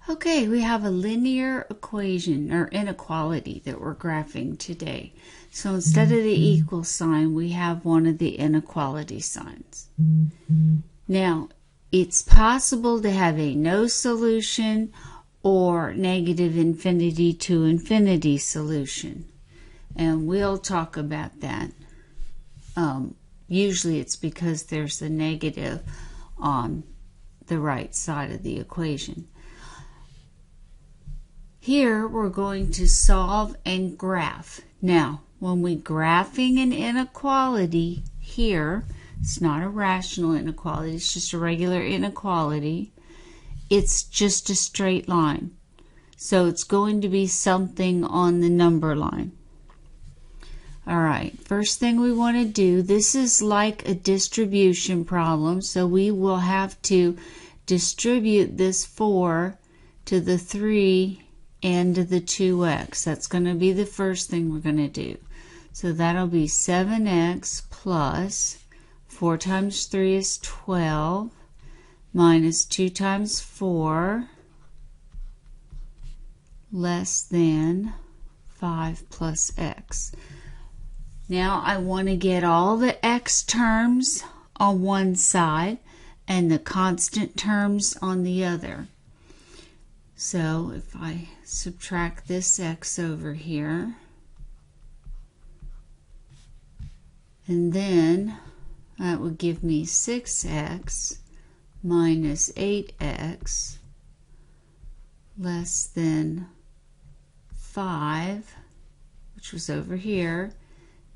Okay, we have a linear equation or inequality that we're graphing today. So instead of the equal sign, we have one of the inequality signs. Now, it's possible to have a no solution or negative infinity to infinity solution. And we'll talk about that. Usually it's because there's a negative on the right side of the equation. Here we're going to solve and graph. Now, when we're graphing an inequality here, it's not a rational inequality, it's just a regular inequality. It's just a straight line. So it's going to be something on the number line. All right, first thing we want to do, this is like a distribution problem, so we will have to distribute this 4 to the 3 and to the 2x. That's going to be the first thing we're going to do. So that'll be 7x plus 4 times 3 is 12 minus 2 times 4 less than 5 plus x. Now I want to get all the x terms on one side and the constant terms on the other. So if I subtract this x over here, and then that would give me 6x minus 8x less than 5, which was over here.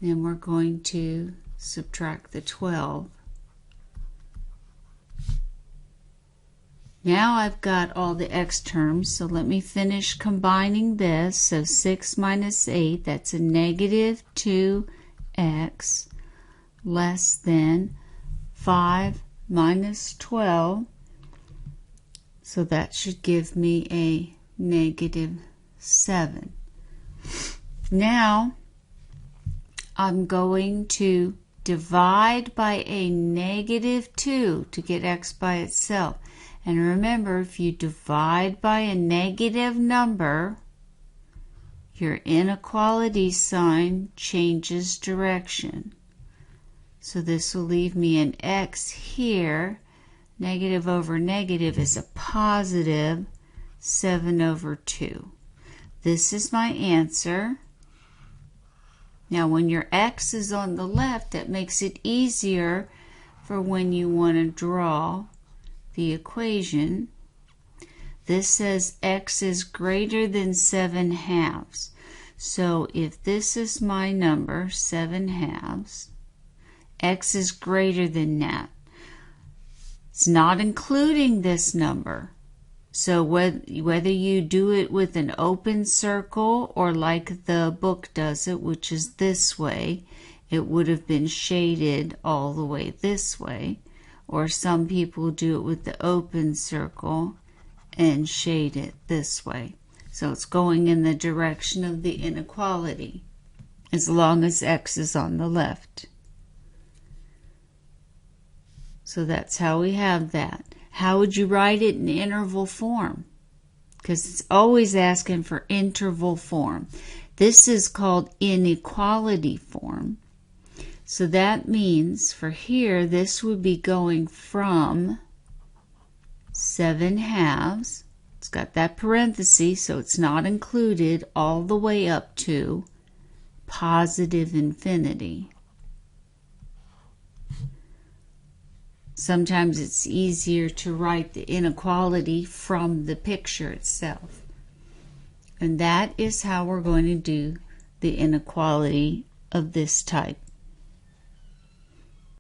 Then we're going to subtract the 12. Now I've got all the x terms, so let me finish combining this. So 6 minus 8, that's a negative 2x less than 5 minus 12. So that should give me a negative 7. Now I'm going to divide by a negative 2 to get x by itself. And remember, if you divide by a negative number, your inequality sign changes direction. So this will leave me an x here. Negative over negative is a positive 7 over 2. This is my answer. Now when your x is on the left, that makes it easier for when you want to draw the equation. This says x is greater than 7/2. So if this is my number, 7/2, x is greater than that. It's not including this number. So whether you do it with an open circle or like the book does it, which is this way, it would have been shaded all the way this way. Or some people do it with the open circle and shade it this way. So it's going in the direction of the inequality as long as x is on the left. So that's how we have that. How would you write it in interval form? Because it's always asking for interval form. This is called inequality form. So that means for here, this would be going from 7/2. It's got that parenthesis, so it's not included, all the way up to positive infinity. Sometimes it's easier to write the inequality from the picture itself. And that is how we're going to do the inequality of this type.